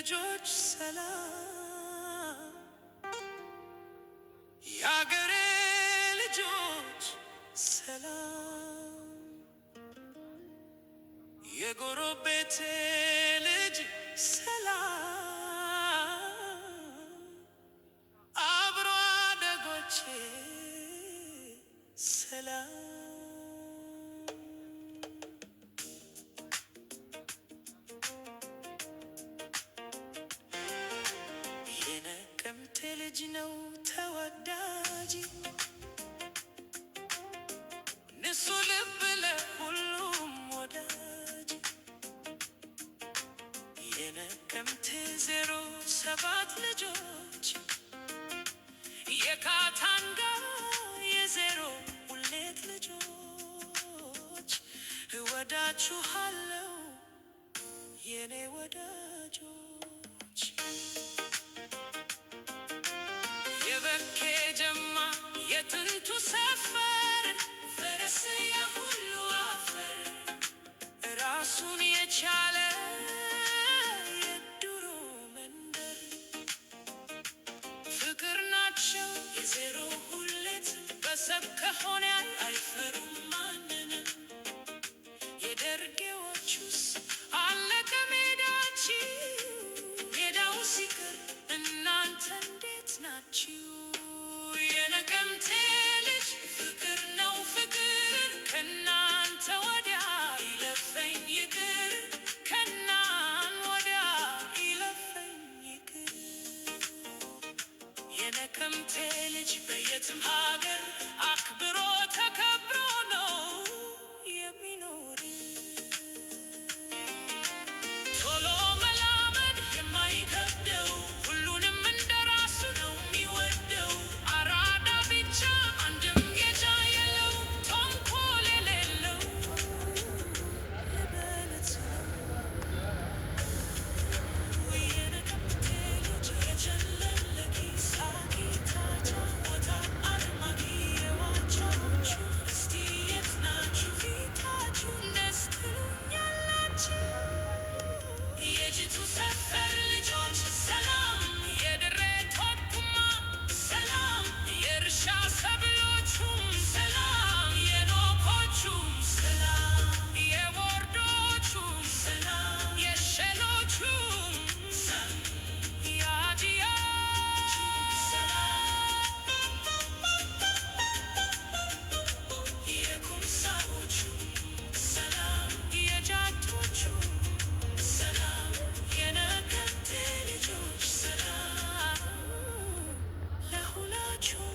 ልጆች ሰላም፣ የአገሬ ልጆች ሰላም፣ የጎረቤቴ ልጅ ሰላም፣ አብሮ አደጎቼ ሰላም። የነቀምቴ ልጅ ነው ተወዳጅ፣ ንሱ ልብ ለሁሉም ወዳጅ። የነቀምቴ 07 ልጆች የካታንጋ የ02 ልጆች እወዳችኋለሁ የኔ ወዳጆች። የበኬ ጀማ የጥንቱ ሰፈር ፈረስ የሁሉ አፈር ራሱን የቻለ የዱሮ መንደር ፍቅር ናቸው የ02 በሰብ ከሆነ አይፈሩም ማንንም። የደርጌዎቹስ አለቀ ሜዳችሁ ሜዳው ሲቀር እናንተ እንዴት ናችሁ? የነቀምቴ ልጅ ፍቅር ነው ፍቅር ከናንተ ወዲያ ይለፈኝ ይቅር ከናን ወዲያ ይለፈኝ ይቅር። የነቀምቴ ልጅ በየትም ሀገር አክብሮ ተከብሮ ነው የሚኖር። ቶሎ መላመድ የማይከብደው ሁሉንም እንደራሱ ነው የሚወደው። አራዳ ብቻ አንድም ጌታ የለው ተንኮል የሌለው ለበለት ነው። የነቀምቴ ልጅ የጀለለ ኪሳ ጌታቻ ቦታ አርማጊ የዋቻዎቹ እስቲ የት ናችሁ ፊታችሁ ደስ ትሉኛላችሁ። የጅቱ ሰፈር ልጆች ሰላም፣ የድሬ ቶኩማ ሰላም፣ የእርሻ ሰብሎቹም ሰላም፣ የኖኮቹም ሰላም፣ የወርዶቹም ሰላም፣ የሸሎቹም ሰላም፣ የአዲያቹም ሰላም፣ የኩምሳዎቹም ሰላም፣ የጃቶቹም ሰላም፣ የነቀምቴ ልጆች ሰላም ለሁላችሁ